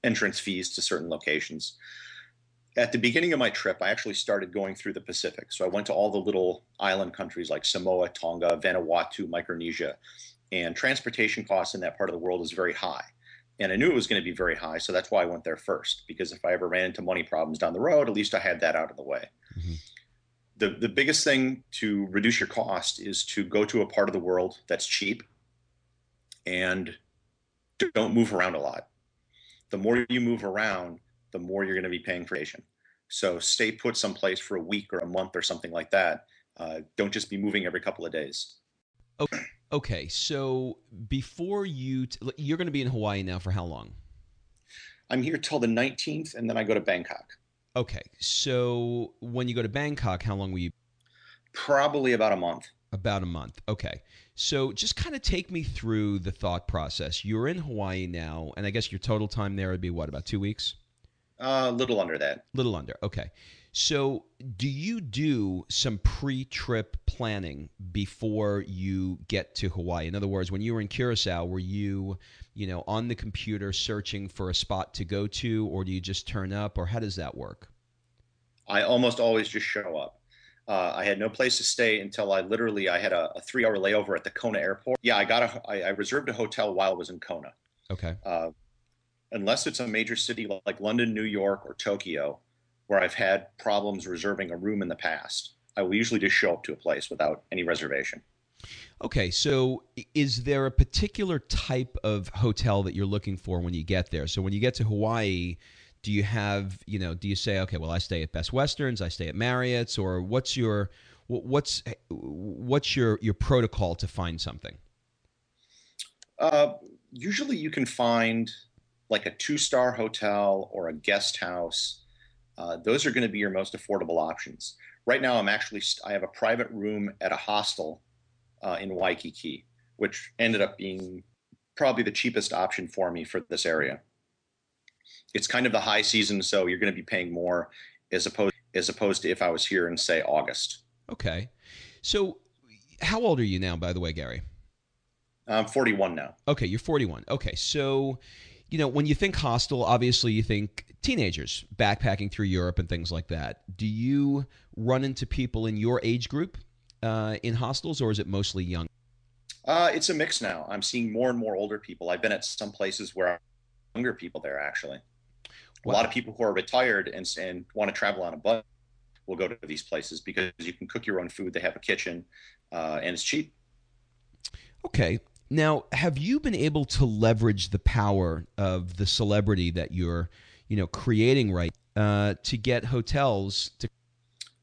entrance fees to certain locations. At the beginning of my trip, I actually started going through the Pacific. So I went to all the little island countries like Samoa, Tonga, Vanuatu, Micronesia, and transportation costs in that part of the world is very high. And I knew it was going to be very high, so that's why I went there first, because if I ever ran into money problems down the road, at least I had that out of the way. Mm-hmm. The biggest thing to reduce your cost is to go to a part of the world that's cheap and don't move around a lot. The more you move around, the more you're going to be paying for vacation. So stay put someplace for a week or a month or something like that. Don't just be moving every couple of days. Okay, so before you're going to be in Hawaii now for how long? I'm here till the 19th, and then I go to Bangkok. Okay, so when you go to Bangkok, how long will you? Probably about a month. About a month. Okay. So just kind of take me through the thought process. You're in Hawaii now, and I guess your total time there would be what, about 2 weeks? A little under that. Little under. Okay. So do you do some pre-trip planning before you get to Hawaii? In other words, when you were in Curacao, were you, on the computer searching for a spot to go to, or do you just turn up, or how does that work? I almost always just show up. I had no place to stay until I had a 3-hour layover at the Kona airport. Yeah, I reserved a hotel while I was in Kona. Okay. Unless it's a major city like London, New York, or Tokyo, where I've had problems reserving a room in the past, I will usually just show up to a place without any reservation. Okay, so is there a particular type of hotel that you're looking for when you get there? So when you get to Hawaii, do you have, do you say, okay, well, I stay at Best Westerns, I stay at Marriott's, or what's your protocol to find something? Usually you can find like a 2-star hotel or a guest house. Those are going to be your most affordable options. Right now, I have a private room at a hostel in Waikiki, which ended up being probably the cheapest option for me for this area. It's kind of the high season, so you're going to be paying more as opposed to if I was here in, say, August. Okay. So how old are you now, by the way, Gary? I'm 41 now. Okay, you're 41. Okay, so when you think hostel, obviously you think teenagers backpacking through Europe and things like that. Do you run into people in your age group in hostels, or is it mostly young? It's a mix now. I'm seeing more and more older people. I've been at some places where younger people there, actually. Wow. A lot of people who are retired and want to travel on a budget will go to these places because you can cook your own food. They have a kitchen, and it's cheap. Okay. Now, have you been able to leverage the power of the celebrity that you're, creating to get hotels to?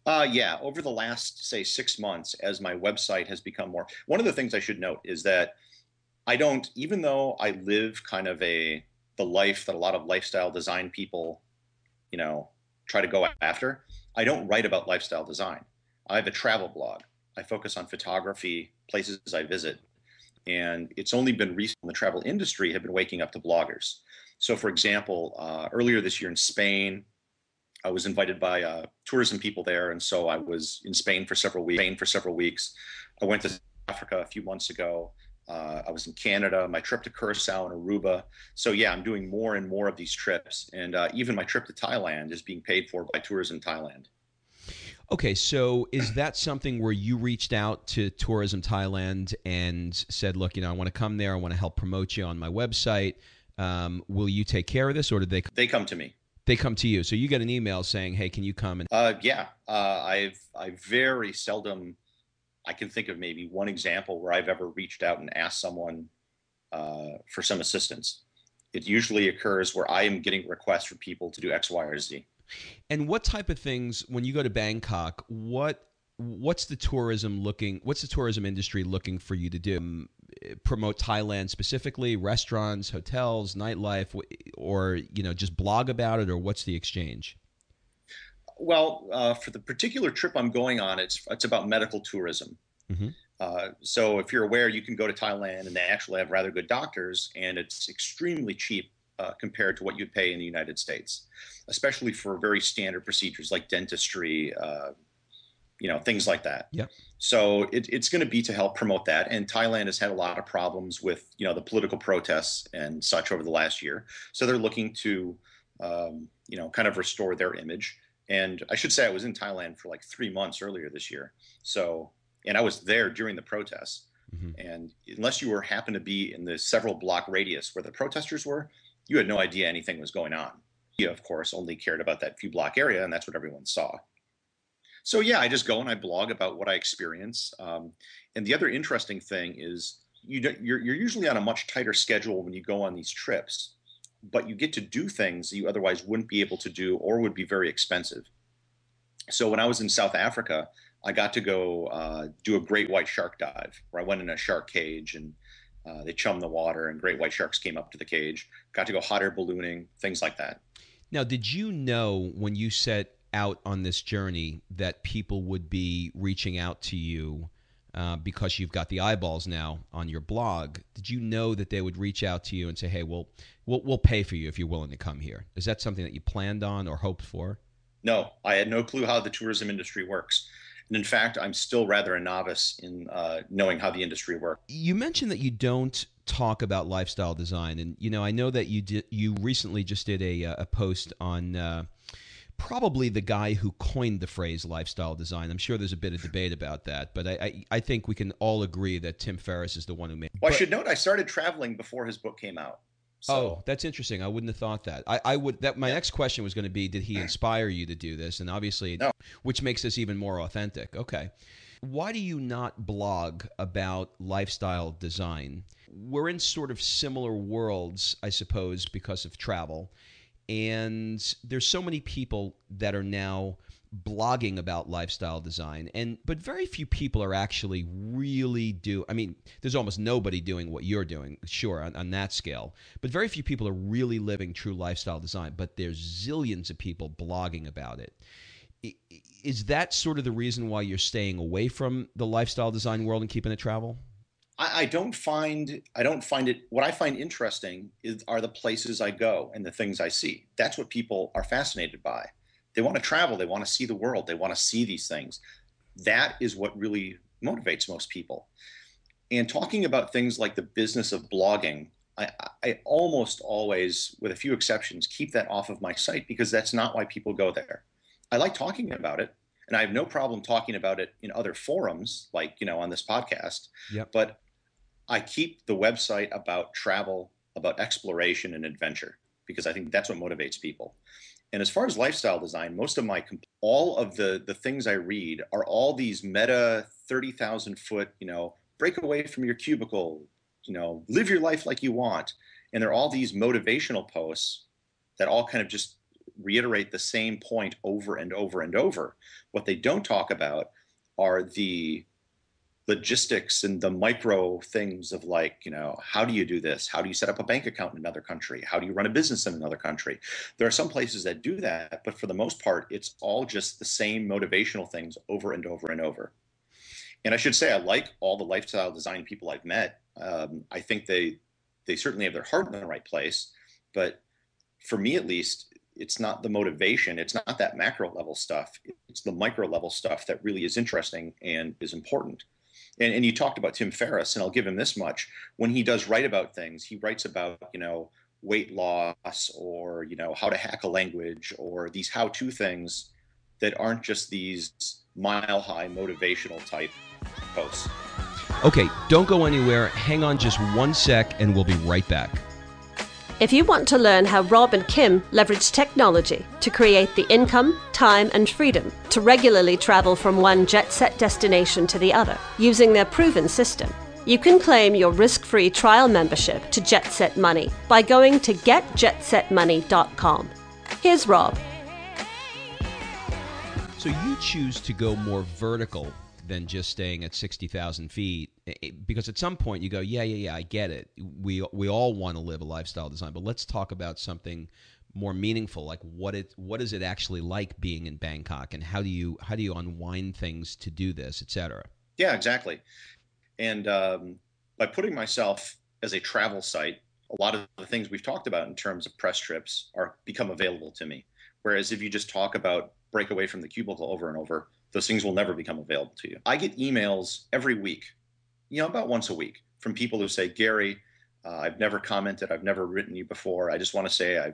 Yeah. Over the last, say, 6 months, as my website has become more. One of the things I should note is that even though I live kind of the life that a lot of lifestyle design people, try to go after, I don't write about lifestyle design. I have a travel blog. I focus on photography, places I visit. And it's only been recent in the travel industry have been waking up to bloggers. So, for example, earlier this year in Spain, I was invited by tourism people there, and so I was in Spain for several weeks. I went to Africa a few months ago. I was in Canada. My trip to Curacao and Aruba. So yeah, I'm doing more and more of these trips, and even my trip to Thailand is being paid for by Tourism Thailand. Okay, so is that something where you reached out to Tourism Thailand and said, look, I want to come there. I want to help promote you on my website. Will you take care of this, or did they? They come to me. They come to you. So you get an email saying, hey, can you come? And yeah, I very seldom. I can think of maybe one example where I've ever reached out and asked someone for some assistance. It usually occurs where I am getting requests for people to do X, Y, or Z. And what type of things, when you go to Bangkok, what's the tourism industry looking for you to do? Promote Thailand specifically, restaurants, hotels, nightlife, or just blog about it, or what's the exchange? Well, for the particular trip I'm going on, it's about medical tourism. Mm-hmm. So if you're aware, you can go to Thailand and they actually have rather good doctors, and it's extremely cheap compared to what you'd pay in the United States, especially for very standard procedures like dentistry, things like that. Yep. So it's going to be to help promote that. And Thailand has had a lot of problems with, the political protests and such over the last year. So they're looking to, kind of restore their image. And I should say I was in Thailand for like 3 months earlier this year. So, and I was there during the protests. Mm-hmm. And unless you happened to be in the several block radius where the protesters were, you had no idea anything was going on. You, of course, only cared about that few block area, and that's what everyone saw. So yeah, I just go and I blog about what I experience. And the other interesting thing is you're usually on a much tighter schedule when you go on these trips, but you get to do things that you otherwise wouldn't be able to do or would be very expensive. So when I was in South Africa, I got to go do a great white shark dive where I went in a shark cage and they chummed the water and great white sharks came up to the cage. Got to go hot air ballooning, things like that. Now, did you know when you set out on this journey that people would be reaching out to you because you've got the eyeballs now on your blog? Did you know that they would reach out to you and say, hey, we'll pay for you if you're willing to come here? Is that something that you planned on or hoped for? No, I had no clue how the tourism industry works. And in fact, I'm still rather a novice in knowing how the industry works. You mentioned that you don't talk about lifestyle design. And, I know that you recently just did a post on probably the guy who coined the phrase lifestyle design. I'm sure there's a bit of debate about that, but I think we can all agree that Tim Ferriss is the one who made it. Well, I should note I started traveling before his book came out. So. Oh, that's interesting. I wouldn't have thought that. I would. That my next question was going to be, did he inspire you to do this? And obviously, no. Which makes this even more authentic. Okay. Why do you not blog about lifestyle design? We're in sort of similar worlds, I suppose, because of travel. And there's so many people that are now blogging about lifestyle design, but very few people are actually really there's almost nobody doing what you're doing, sure, on that scale, but very few people are really living true lifestyle design, but there's zillions of people blogging about it. Is that sort of the reason why you're staying away from the lifestyle design world and keeping it travel? I don't find it. What I find interesting are the places I go and the things I see. That's what people are fascinated by. They want to travel. They want to see the world. They want to see these things. That is what really motivates most people. And talking about things like the business of blogging, I almost always, with a few exceptions, keep that off of my site because that's not why people go there. I like talking about it, and I have no problem talking about it in other forums, like, on this podcast. Yep. But I keep the website about travel, about exploration and adventure, because I think that's what motivates people. And as far as lifestyle design, all of the things I read are all these meta 30,000 foot, break away from your cubicle, live your life like you want. And they're all these motivational posts that all kind of just reiterate the same point over and over and over. What they don't talk about are the logistics and the micro things of how do you do this? How do you set up a bank account in another country? How do you run a business in another country? There are some places that do that, but for the most part, it's all just the same motivational things over and over and over. And I should say, I like all the lifestyle design people I've met. I think they certainly have their heart in the right place, but for me, at least, it's not the motivation. It's not that macro level stuff. It's the micro level stuff that really is interesting and is important. And you talked about Tim Ferriss, and I'll give him this much. When he does write about things, he writes about, weight loss or, how to hack a language or these how-to things that aren't just these mile-high motivational type posts. Okay, don't go anywhere. Hang on just 1 sec, and we'll be right back. If you want to learn how Rob and Kim leverage technology to create the income, time, and freedom to regularly travel from one jet-set destination to the other using their proven system, you can claim your risk-free trial membership to Jet Set Money by going to getjetsetmoney.com. Here's Rob. So you choose to go more vertical than just staying at 60,000 feet, because at some point you go, yeah, I get it. We all want to live a lifestyle design, but let's talk about something more meaningful, like what is it actually like being in Bangkok, and how do you unwind things to do this, etc. Yeah, exactly. And by putting myself as a travel site, a lot of the things we've talked about in terms of press trips become available to me. Whereas if you just talk about break away from the cubicle over and over, those things will never become available to you. I get emails every week, about once a week, from people who say, Gary, I've never commented. I've never written you before. I just want to say